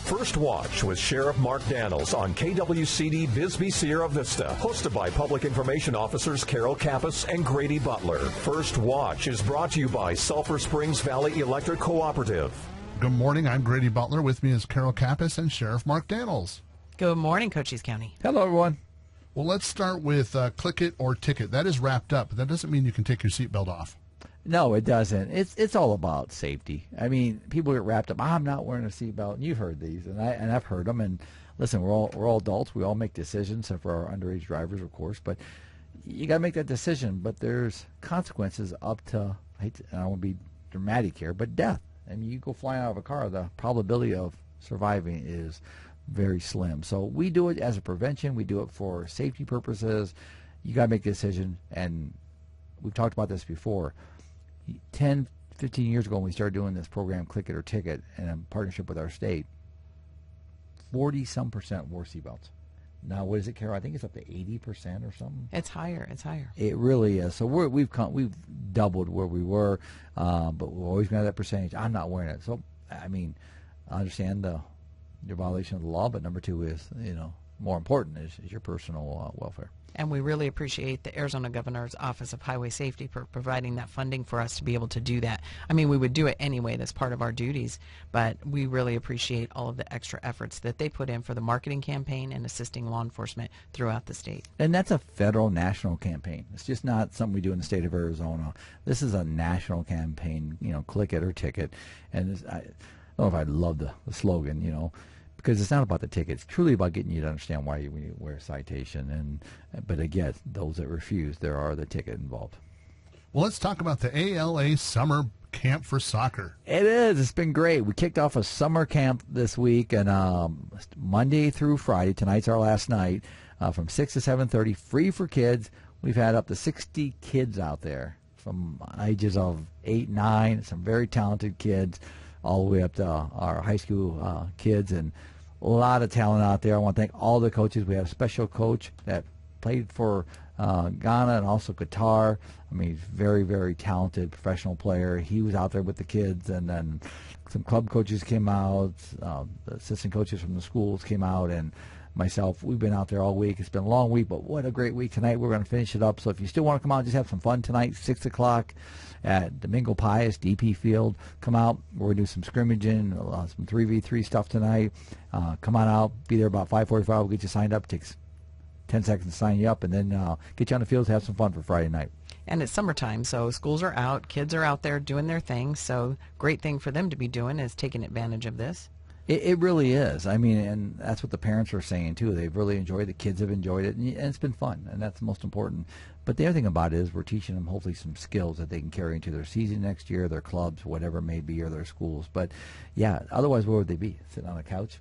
First Watch with Sheriff Mark Daniels on KWCD Bisbee Sierra Vista, hosted by Public Information Officers Carol Kappas and Grady Butler. First Watch is brought to you by Sulphur Springs Valley Electric Cooperative. Good morning. I'm Grady Butler. With me is Carol Kappas and Sheriff Mark Daniels. Good morning, Cochise County. Hello, everyone. Well, let's start with click it or ticket. That is wrapped up, but that doesn't mean you can take your seatbelt off. No, it doesn't. It's all about safety. I mean, people get wrapped up. I'm not wearing a seatbelt, and you've heard these, and I've heard them. And listen, we're all adults. We all make decisions, except for our underage drivers, of course. But you got to make that decision. But there's consequences up to, I don't want to be dramatic here, but death. I mean, you go flying out of a car, the probability of surviving is very slim. So we do it as a prevention. We do it for safety purposes. You got to make a decision, and we've talked about this before. 10, 15 years ago when we started doing this program, Click It or Ticket, in partnership with our state, 40-some% wore seatbelts. Now, what is it, Carol? I think it's up to 80% or something. It's higher. It's higher. It really is. So we've doubled where we were, but we've always got that percentage. I'm not wearing it. So, I mean, I understand your violation of the law, but number two is, more important is your personal welfare. And we really appreciate the Arizona Governor's Office of Highway Safety for providing that funding for us to be able to do that. I mean, we would do it anyway. That's part of our duties. But we really appreciate all of the extra efforts that they put in for the marketing campaign and assisting law enforcement throughout the state. And that's a federal national campaign. It's just not something we do in the state of Arizona. This is a national campaign, Click It or Ticket. And I don't know if I love the slogan, because it's not about the ticket. It's truly about getting you to understand why you wear a citation. But again, those that refuse, there are the ticket involved. Well, let's talk about the ALA Summer Camp for Soccer. It is. It's been great. We kicked off a summer camp this week, and Monday through Friday. Tonight's our last night, from 6 to 7:30, free for kids. We've had up to 60 kids out there from ages of 8, 9, some very talented kids, all the way up to our high school kids, and a lot of talent out there. I want to thank all the coaches. We have a special coach that played for Ghana and also Qatar. I mean, he's very, very talented professional player. He was out there with the kids, and then some club coaches came out, the assistant coaches from the schools came out, and myself, we've been out there all week. It's been a long week, but what a great week tonight. We're going to finish it up. So if you still want to come out and just have some fun tonight, 6 o'clock at Domingo Pius, DP Field, come out. We're going to do some scrimmaging, some 3v3 stuff tonight. Come on out. Be there about 5:45. We'll get you signed up. It takes 10 seconds to sign you up, and then get you on the field to have some fun for Friday night. And it's summertime, so schools are out. Kids are out there doing their thing. So great thing for them to be doing is taking advantage of this. It really is. I mean, and that's what the parents are saying, too. They've really enjoyed it. The kids have enjoyed it, and it's been fun, and that's the most important. But the other thing about it is we're teaching them hopefully some skills that they can carry into their season next year, their clubs, whatever it may be, or their schools. But, yeah, otherwise, where would they be? Sitting on a couch?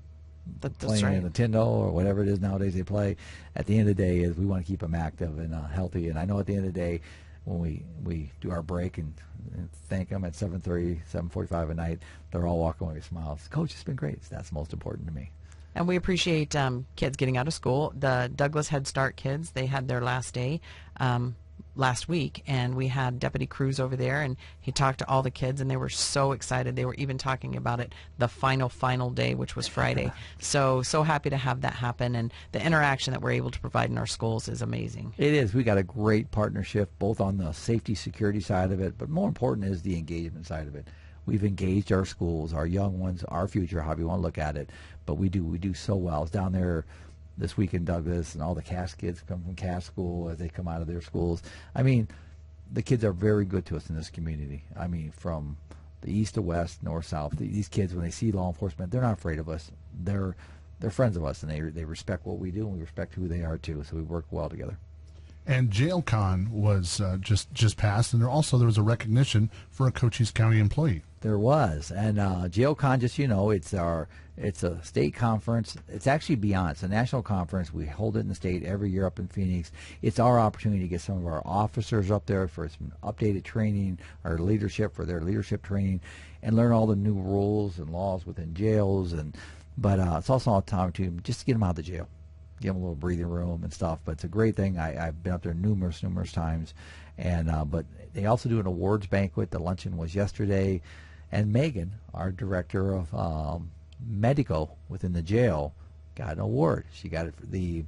Playing right. Nintendo or whatever it is nowadays they play. At the end of the day, is we want to keep them active and healthy. And I know at the end of the day, when we do our break and thank them at 7:30, 7:45 at night, they're all walking away with smiles. Coach, it's been great. That's most important to me. And we appreciate kids getting out of school. The Douglas Head Start kids, they had their last day last week, and we had Deputy Cruz over there, and he talked to all the kids, and they were so excited. They were even talking about it the final day, which was Friday. So happy to have that happen, and the interaction that we're able to provide in our schools is amazing. It is. We got a great partnership, both on the safety, security side of it, but more important is the engagement side of it. We've engaged our schools, our young ones, our future, however you want to look at it, but we do so well. I was down there this week in Douglas, and all the Cass kids come from Cass School as they come out of their schools. I mean, the kids are very good to us in this community. I mean, from the east to west, north, south, these kids, when they see law enforcement, they're not afraid of us. They're friends of us, and they respect what we do, and we respect who they are, too, so we work well together. And JailCon was just passed, and there was a recognition for a Cochise County employee. There was, and JailCon, just it's a state conference. It's actually beyond. It's a national conference. We hold it in the state every year up in Phoenix. It's our opportunity to get some of our officers up there for some updated training, our leadership for their leadership training, and learn all the new rules and laws within jails. But it's also a time to just get them out of the jail. Give them a little breathing room and stuff, but it's a great thing. I've been up there numerous times, and but they also do an awards banquet. The luncheon was yesterday, and Megan, our director of medical within the jail got an award. She got it for the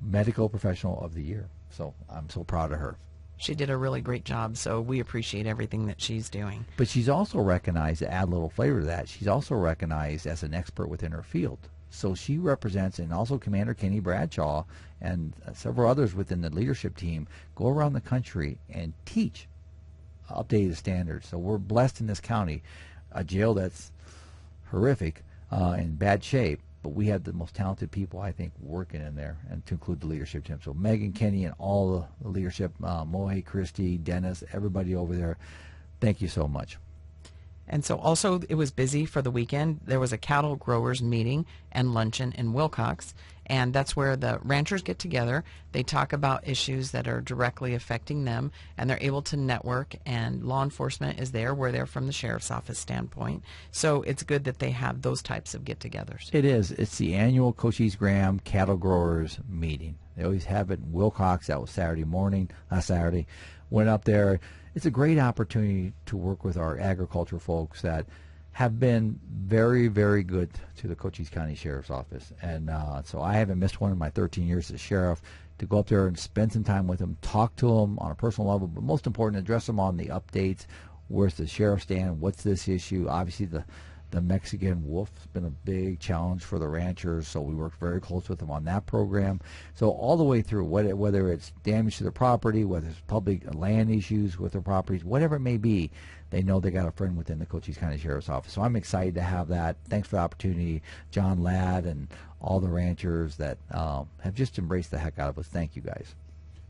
Medical Professional of the Year. So I'm so proud of her. She did a really great job, so we appreciate everything that she's doing. But she's also recognized, to add a little flavor to that, she's also recognized as an expert within her field. So she represents, and also Commander Kenny Bradshaw and several others within the leadership team go around the country and teach updated standards. So we're blessed in this county, a jail that's horrific, in bad shape, but we have the most talented people, I think, working in there, and to include the leadership team. So Megan, Kenny, and all the leadership, Moe, Christy, Dennis, everybody over there, thank you so much. And so also it was busy for the weekend. There was a cattle growers meeting and luncheon in Wilcox, and that's where the ranchers get together. They talk about issues that are directly affecting them, and they're able to network, and law enforcement is there. We're there from the sheriff's office standpoint. So it's good that they have those types of get-togethers. It is. It's the annual Cochise Graham Cattle Growers meeting. They always have it in Wilcox. That was Saturday morning, last Saturday. Went up there. It's a great opportunity to work with our agriculture folks that have been very, very good to the Cochise County Sheriff's Office. And so I haven't missed one in my 13 years as sheriff, to go up there and spend some time with them, talk to them on a personal level, but most important, address them on the updates. Where's the sheriff stand? What's this issue? Obviously, the Mexican wolf's been a big challenge for the ranchers, so we worked very close with them on that program. So all the way through, whether it's damage to their property, whether it's public land issues with their properties, whatever it may be, they know they got a friend within the Cochise County Sheriff's Office. So I'm excited to have that. Thanks for the opportunity, John Ladd and all the ranchers that have just embraced the heck out of us. Thank you, guys.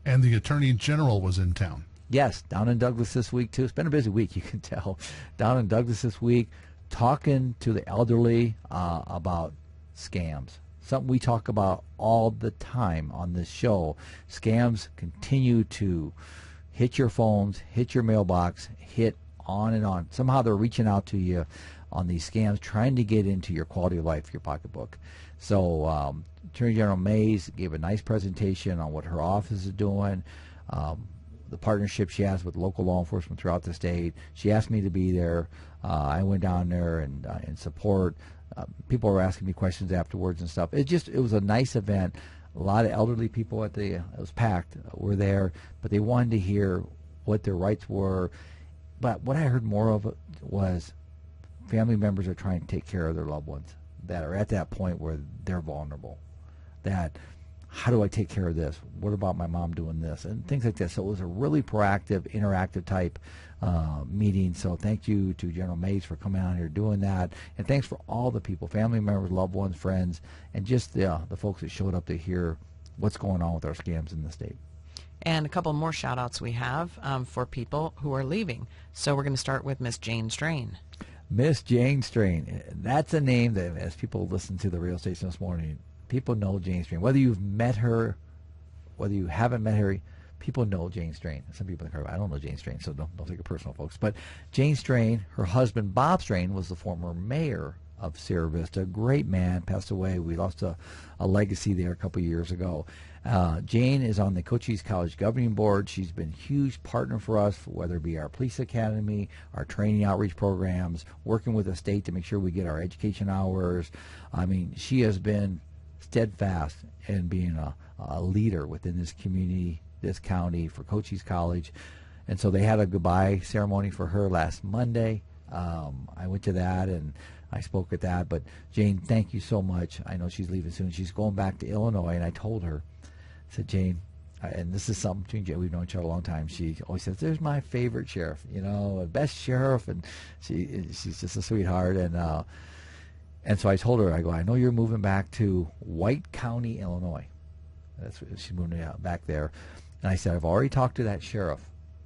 And the Attorney General was in town. Yes, down in Douglas this week, too. It's been a busy week, you can tell. Down in Douglas this week, talking to the elderly about scams. Something we talk about all the time on this show. Scams continue to hit your phones, hit your mailbox, hit on and on. Somehow they're reaching out to you on these scams, trying to get into your quality of life, your pocketbook. So Attorney General Mays gave a nice presentation on what her office is doing, the partnership she has with local law enforcement throughout the state. She asked me to be there. I went down there and in support. People were asking me questions afterwards and stuff. It was a nice event. A lot of elderly people it was packed, were there, but they wanted to hear what their rights were. But what I heard more of it was family members are trying to take care of their loved ones that are at that point where they're vulnerable. That, how do I take care of this? What about my mom doing this? And things like that. So it was a really proactive, interactive type meeting. So thank you to General Mays for coming out here doing that. And thanks for all the people, family members, loved ones, friends, and just the folks that showed up to hear what's going on with our scams in the state. And a couple more shout-outs we have for people who are leaving. So we're going to start with Miss Jane Strain. Miss Jane Strain. That's a name that, as people listen to the radio station this morning, people know Jane Strain. Whether you've met her, whether you haven't met her, people know Jane Strain. Some people think, I don't know Jane Strain, so don't take it personal, folks. But Jane Strain, her husband Bob Strain, was the former mayor of Sierra Vista. Great man, passed away. We lost a legacy there a couple years ago. Jane is on the Cochise College Governing Board. She's been a huge partner for us, whether it be our police academy, our training outreach programs, working with the state to make sure we get our education hours. I mean, she has been steadfast in being a leader within this community, this county, for Cochise College. And so they had a goodbye ceremony for her last Monday. I went to that and I spoke at that. But Jane, thank you so much. I know she's leaving soon. She's going back to Illinois, and I told her, I said, Jane, and this is something between Jane, we've known each other a long time. She always says, "There's my favorite sheriff, best sheriff," and she's just a sweetheart. And so I told her, I go, I know you're moving back to White County, Illinois. She's moving back there. And I said, I've already talked to that sheriff.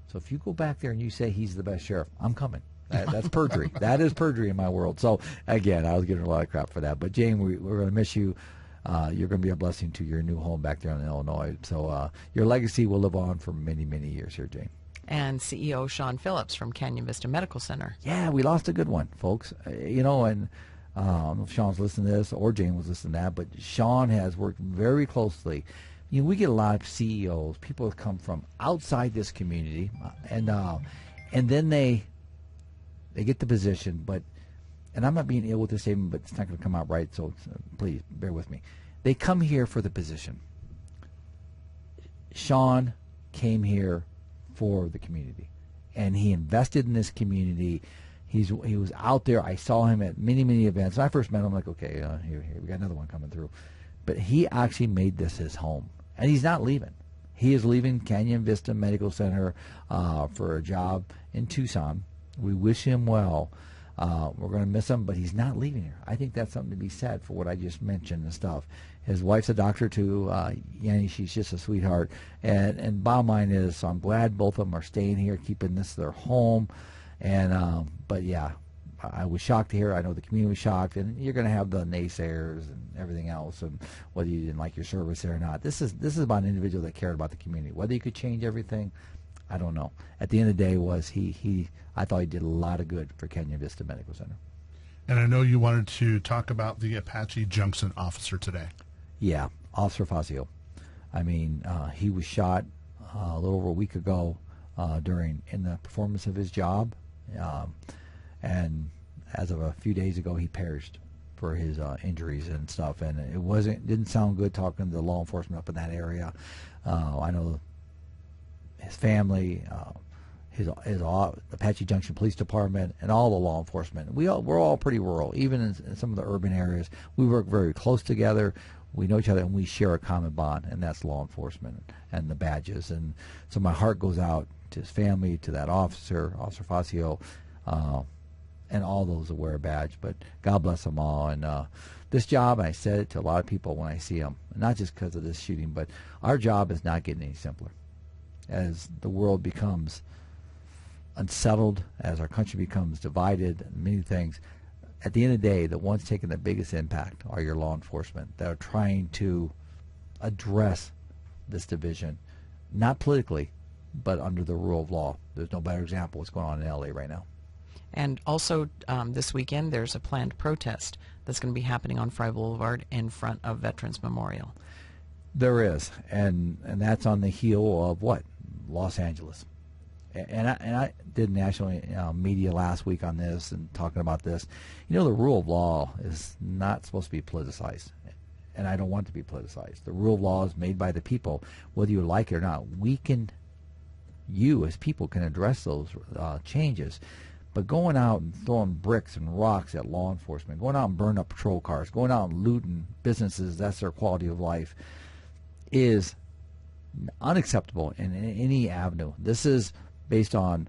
So if you go back there and you say he's the best sheriff, I'm coming. That's perjury. That is perjury in my world. So, again, I was getting a lot of crap for that. But, Jane, we're going to miss you. You're going to be a blessing to your new home back there in Illinois. So your legacy will live on for many, many years here, Jane. And CEO Sean Phillips from Canyon Vista Medical Center. Yeah, we lost a good one, folks. And I don't know if Sean's listening to this or Jane was listening to that, but Sean has worked very closely. We get a lot of CEOs, people that come from outside this community, and then they get the position, but and I'm not being ill with this statement, but it's not going to come out right, so please bear with me. They come here for the position. Sean came here for the community, and he invested in this community. He was out there. I saw him at many, many events. When I first met him, I'm like, okay, here, we got another one coming through. But he actually made this his home, and he's not leaving. He is leaving Canyon Vista Medical Center for a job in Tucson. We wish him well. We're going to miss him, but he's not leaving here. I think that's something to be said for what I just mentioned and stuff. His wife's a doctor too. Yanni, she's just a sweetheart. And bottom line is, so I'm glad both of them are staying here, keeping this their home. And but yeah, I was shocked to hear. I know the community was shocked, and you're going to have the naysayers and everything else, and whether you didn't like your service there or not. This is about an individual that cared about the community. Whether you could change everything, I don't know. At the end of the day, I thought he did a lot of good for Canyon Vista Medical Center. And I know you wanted to talk about the Apache Junction officer today. Yeah, Officer Fazio. I mean, he was shot a little over a week ago in the performance of his job, and as of a few days ago, he perished for his injuries and stuff. And it didn't sound good talking to the law enforcement up in that area. I know his family, his Apache Junction Police Department, and all the law enforcement. We're all pretty rural, even in some of the urban areas. We work very close together. We know each other, and we share a common bond, and that's law enforcement and the badges. And so my heart goes out to his family, to that officer, Officer Fazio, and all those that wear a badge. But God bless them all. And this job, I said it to a lot of people when I see them, not just because of this shooting, but our job is not getting any simpler. As the world becomes unsettled, as our country becomes divided, and many things, at the end of the day, the ones taking the biggest impact are your law enforcement that are trying to address this division, not politically, but under the rule of law. There's no better example of what's going on in L.A. right now. And also this weekend, there's a planned protest that's going to be happening on Fry Boulevard in front of Veterans Memorial. There is, and that's on the heel of what? Los Angeles. And I did national media last week on this and talking about this. You know, the rule of law is not supposed to be politicized, and I don't want it to be politicized. The rule of law is made by the people, whether you like it or not. You as people can address those changes. But going out and throwing bricks and rocks at law enforcement, going out and burning up patrol cars, going out and looting businesses, that's their quality of life, is unacceptable in any avenue. This is based on,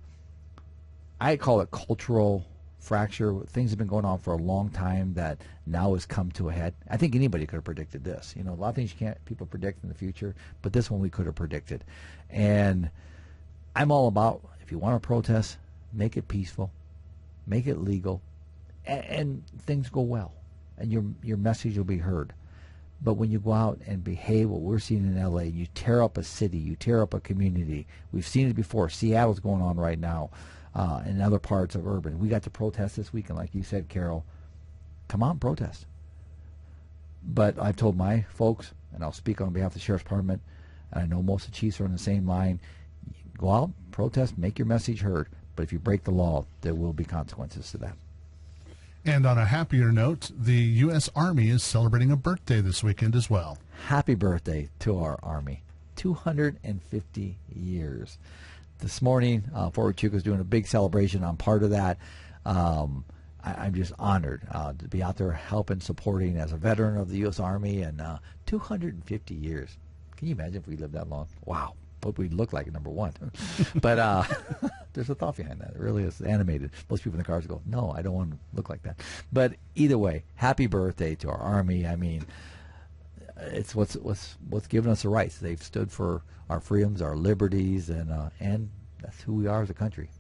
I call it cultural fracture. Things have been going on for a long time that now has come to a head. I think anybody could have predicted this. You know, a lot of things people predict in the future, but this one we could have predicted. And I'm all about, if you want to protest, make it peaceful, make it legal, and things go well, and your message will be heard. But when you go out and behave what we're seeing in L.A., you tear up a city, you tear up a community. We've seen it before. Seattle's going on right now, and other parts of urban. We got to protest this weekend, like you said, Carol. Come on, protest. But I've told my folks, and I'll speak on behalf of the Sheriff's Department, and I know most of the chiefs are on the same line. Go out, protest, make your message heard. But if you break the law, there will be consequences to that. And on a happier note, the U.S. Army is celebrating a birthday this weekend as well. Happy birthday to our Army. 250 years. This morning, Fort Huachuca is doing a big celebration. I'm part of that. I'm just honored to be out there helping, supporting as a veteran of the U.S. Army. And 250 years. Can you imagine if we lived that long? Wow. What we'd look like, number one. But there's a thought behind that. It really is animated. Most people in the cars go, no, I don't want to look like that. But either way, happy birthday to our Army. I mean, it's what's given us the rights. They've stood for our freedoms, our liberties, and that's who we are as a country.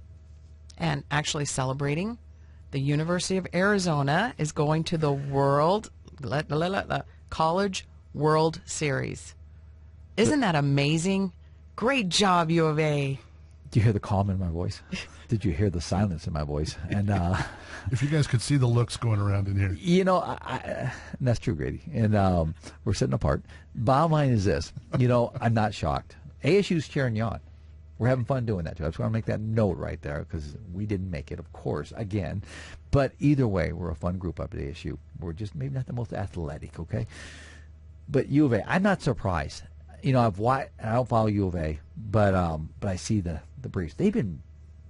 And actually celebrating, the University of Arizona is going to the College World Series. Isn't that amazing? Great job, U of A. Do you hear the calm in my voice? Did you hear the silence in my voice? And if you guys could see the looks going around in here. You know, and that's true, Grady. And we're sitting apart. Bottom line is this. You know, I'm not shocked. ASU's cheering you on. We're having fun doing that, too. I just want to make that note right there because we didn't make it, of course, again. But either way, we're a fun group up at ASU. We're just maybe not the most athletic, okay? But U of A, I'm not surprised. You know, I don't follow U of A, but I see the Briefs. They've been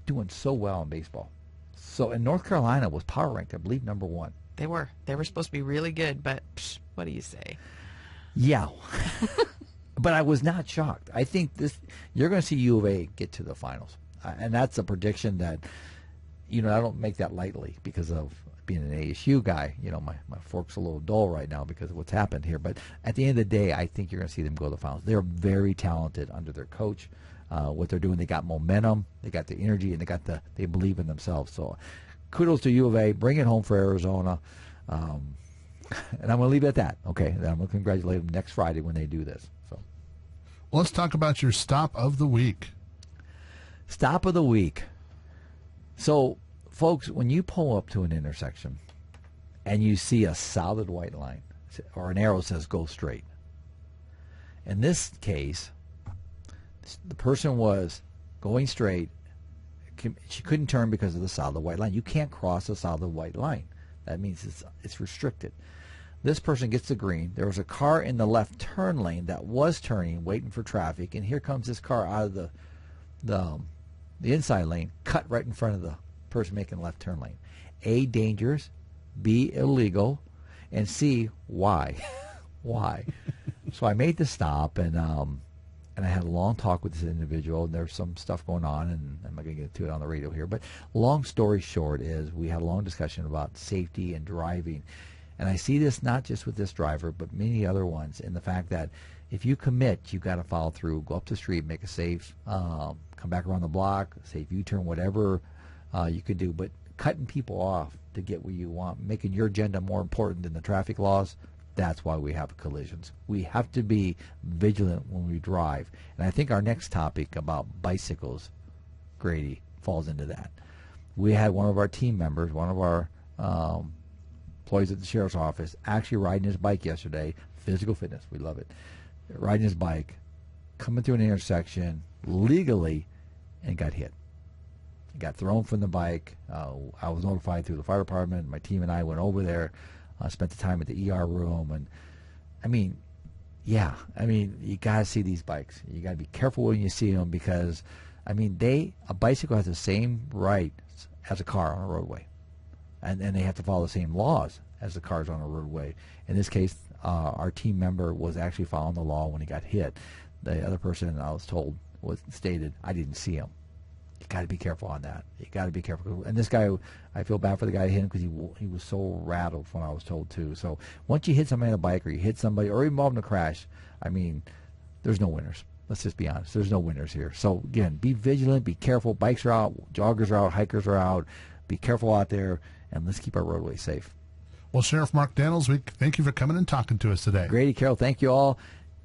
doing so well in baseball. So, and North Carolina was power ranked, I believe, #1. They were supposed to be really good, but what do you say? Yeah. But I was not shocked. I think you're going to see U of A get to the finals. And that's a prediction that, you know, I don't make that lightly because of being an ASU guy. You know, my fork's a little dull right now because of what's happened here. But at the end of the day, I think you're going to see them go to the finals. They're very talented under their coach. What they're doing, they got momentum, they got the energy, and they believe in themselves. So kudos to U of A. Bring it home for Arizona. And I'm going to leave it at that. Okay, and I'm going to congratulate them next Friday when they do this. So, well, let's talk about your stop of the week. Stop of the week. So, folks, when you pull up to an intersection and you see a solid white line or an arrow says go straight, in this case, the person was going straight. She couldn't turn because of the solid white line. You can't cross a solid white line. That means it's restricted. This person gets the green. There was a car in the left turn lane that was turning, waiting for traffic, and here comes this car out of the inside lane, cut right in front of the person making the left turn lane. A, dangerous. B, illegal. And C, why? Why? So I made the stop, and I had a long talk with this individual, and there's some stuff going on, and I'm not going to get to it on the radio here. But long story short is we had a long discussion about safety and driving. And I see this not just with this driver, but many other ones, in the fact that if you commit, you've got to follow through. Go up the street, make a safe, come back around the block, safe U-turn, whatever you can do. But cutting people off to get where you want, making your agenda more important than the traffic laws, that's why we have collisions. We have to be vigilant when we drive. And I think our next topic about bicycles, Grady, falls into that. We had one of our team members, one of our employees at the sheriff's office, actually riding his bike yesterday. Physical fitness, we love it. Riding his bike, coming through an intersection legally, and got hit. He got thrown from the bike. I was notified through the fire department. My team and I went over there. Spent the time at the ER room, and I mean, you got to see these bikes. You got to be careful when you see them because, I mean, a bicycle has the same rights as a car on a roadway, and they have to follow the same laws as the cars on a roadway. In this case, our team member was actually following the law when he got hit. The other person, I was told, stated, I didn't see him. You got to be careful on that. You got to be careful. And this guy, I feel bad for the guy that hit him because he was so rattled from what I was told too. So once you hit somebody on a bike or you hit somebody or involved in a crash, I mean, there's no winners. Let's just be honest. There's no winners here. So again, be vigilant, be careful. Bikes are out, joggers are out, hikers are out. Be careful out there, and let's keep our roadways safe. Well, Sheriff Mark Daniels, we thank you for coming and talking to us today. Grady, Carol, thank you all.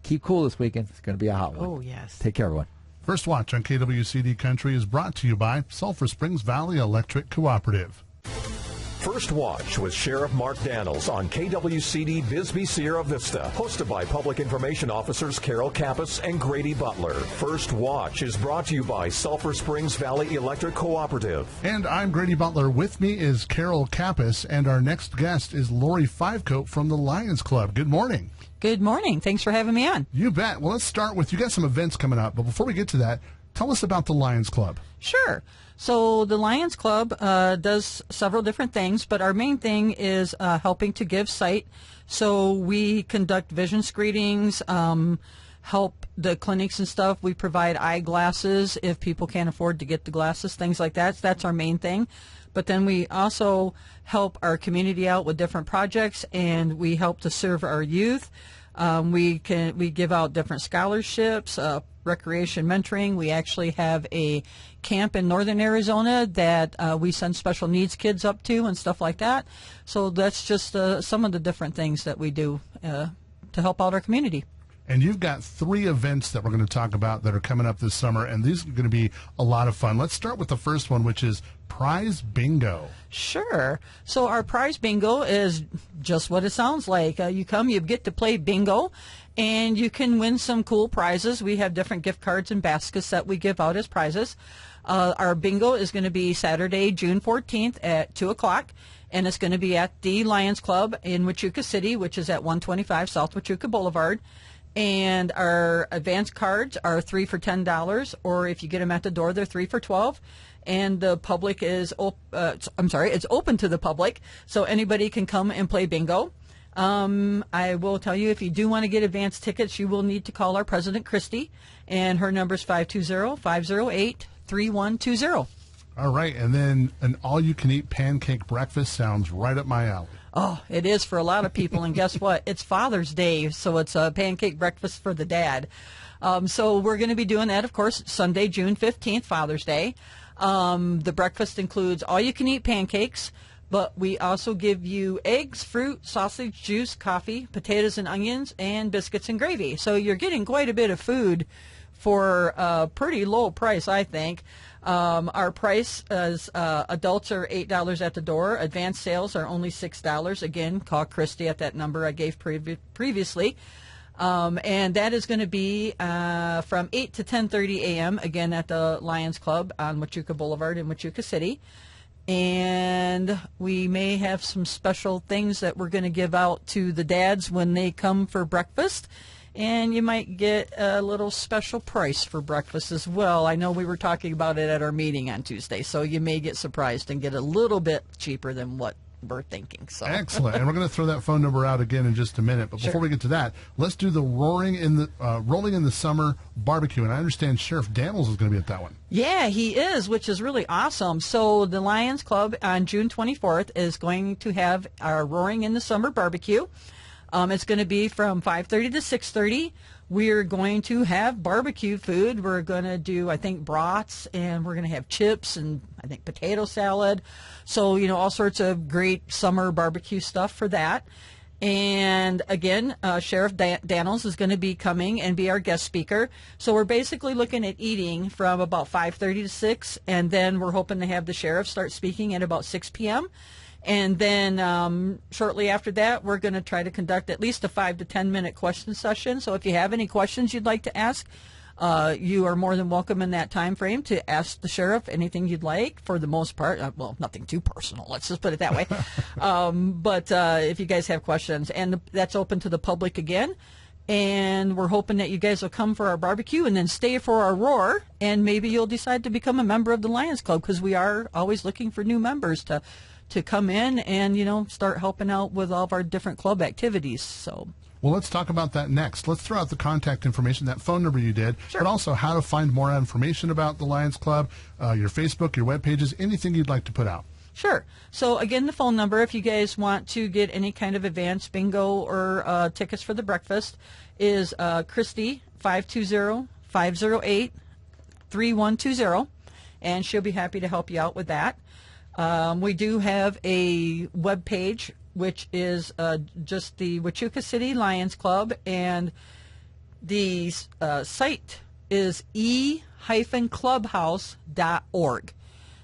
Keep cool this weekend. It's going to be a hot one. Oh, yes. Take care, everyone. First Watch on KWCD Country is brought to you by Sulphur Springs Valley Electric Cooperative. First Watch with Sheriff Mark Daniels on KWCD Bisbee Sierra Vista, hosted by Public Information Officers Carol Kappas and Grady Butler. First Watch is brought to you by Sulphur Springs Valley Electric Cooperative. And I'm Grady Butler. With me is Carol Kappas, and our next guest is Lori Fivecoat from the Lions Club. Good morning. Good morning. Thanks for having me on. You bet. Well, let's start with, you got some events coming up, but before we get to that, tell us about the Lions Club. Sure. So the Lions Club does several different things, but our main thing is helping to give sight. So we conduct vision screenings, help the clinics and stuff. We provide eyeglasses if people can't afford to get the glasses, things like that. So that's our main thing. But then we also help our community out with different projects, and we help to serve our youth. We give out different scholarships, recreation mentoring. We actually have a camp in northern Arizona that we send special needs kids up to and stuff like that. So that's just some of the different things that we do to help out our community. And you've got 3 events that we're going to talk about that are coming up this summer, and these are going to be a lot of fun. Let's start with the first one, which is Prize Bingo. Sure. So our Prize Bingo is just what it sounds like. You come, you get to play bingo, and you can win some cool prizes. We have different gift cards and baskets that we give out as prizes. Our bingo is going to be Saturday, June 14th at 2 o'clock. and it's going to be at the Lions Club in Huachuca City, which is at 125 South Huachuca Boulevard. And our advance cards are 3 for $10, or if you get them at the door, they're 3 for $12. And the public is, it's open to the public, so anybody can come and play bingo. I will tell you, if you do want to get advance tickets, you will need to call our president, Christy, and her number is 520-508-3120. All right, and then an all-you-can-eat pancake breakfast sounds right up my alley. Oh, it is for a lot of people, and guess what? It's Father's Day, so it's a pancake breakfast for the dad. So we're going to be doing that, of course, Sunday, June 15th, Father's Day. The breakfast includes all-you-can-eat pancakes, but we also give you eggs, fruit, sausage, juice, coffee, potatoes and onions, and biscuits and gravy. So you're getting quite a bit of food for a pretty low price, I think. Our price is adults are $8 at the door. Advanced sales are only $6. Again, call Christy at that number I gave previously. And that is going to be from 8 to 10:30 a.m., again at the Lions Club on Huachuca Boulevard in Huachuca City. And we may have some special things that we're going to give out to the dads when they come for breakfast. And you might get a little special price for breakfast as well. I know we were talking about it at our meeting on Tuesday, so you may get surprised and get a little bit cheaper than what we're thinking. So excellent. And we're going to throw that phone number out again in just a minute. But before we get to that, let's do the Rolling in the Summer barbecue. And I understand Sheriff Daniels is going to be at that one. Yeah, he is, which is really awesome. So the Lions Club on June 24th is going to have our Roaring in the Summer barbecue. It's going to be from 5:30 to 6:30. We're going to have barbecue food. We're going to do, I think, brats, and we're going to have chips and, I think, potato salad. So, you know, all sorts of great summer barbecue stuff for that. And, again, Sheriff Daniels is going to be coming and be our guest speaker. So we're basically looking at eating from about 5:30 to 6, and then we're hoping to have the sheriff start speaking at about 6 p.m., and then shortly after that, we're going to try to conduct at least a 5 to 10 minute question session. So if you have any questions you'd like to ask, you are more than welcome in that time frame to ask the sheriff anything you'd like. For the most part, well, nothing too personal. Let's just put it that way. But if you guys have questions, and that's open to the public again. And we're hoping that you guys will come for our barbecue and then stay for our roar. And maybe you'll decide to become a member of the Lions Club, because we are always looking for new members to come in and, you know, start helping out with all of our different club activities. So, well, let's talk about that next. Let's throw out the contact information, that phone number you did, sure, but also how to find more information about the Lions Club, your Facebook, your web pages, anything you'd like to put out. Sure. So, again, the phone number, if you guys want to get any kind of advance bingo or tickets for the breakfast, is Christy, 520-508-3120, and she'll be happy to help you out with that. We do have a web page, which is just the Huachuca City Lions Club, and the site is e-clubhouse.org.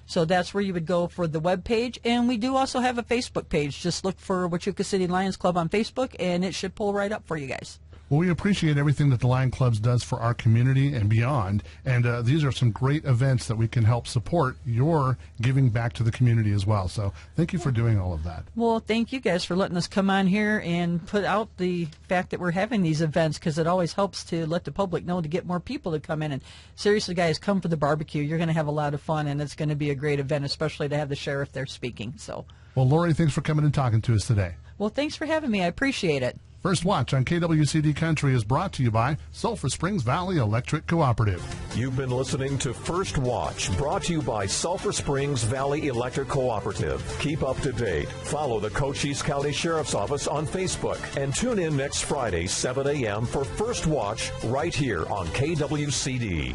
So that's where you would go for the web page. And we do also have a Facebook page. Just look for Huachuca City Lions Club on Facebook, and it should pull right up for you guys. Well, we appreciate everything that the Lion Clubs does for our community and beyond, and these are some great events that we can help support your giving back to the community as well. So thank you for doing all of that. Well, thank you guys for letting us come on here and put out the fact that we're having these events, because it always helps to let the public know to get more people to come in. And seriously, guys, come for the barbecue. You're going to have a lot of fun, and it's going to be a great event, especially to have the sheriff there speaking. So, well, Lori, thanks for coming and talking to us today. Well, thanks for having me. I appreciate it. First Watch on KWCD Country is brought to you by Sulphur Springs Valley Electric Cooperative. You've been listening to First Watch, brought to you by Sulphur Springs Valley Electric Cooperative. Keep up to date. Follow the Cochise County Sheriff's Office on Facebook, and tune in next Friday, 7 a.m. for First Watch right here on KWCD.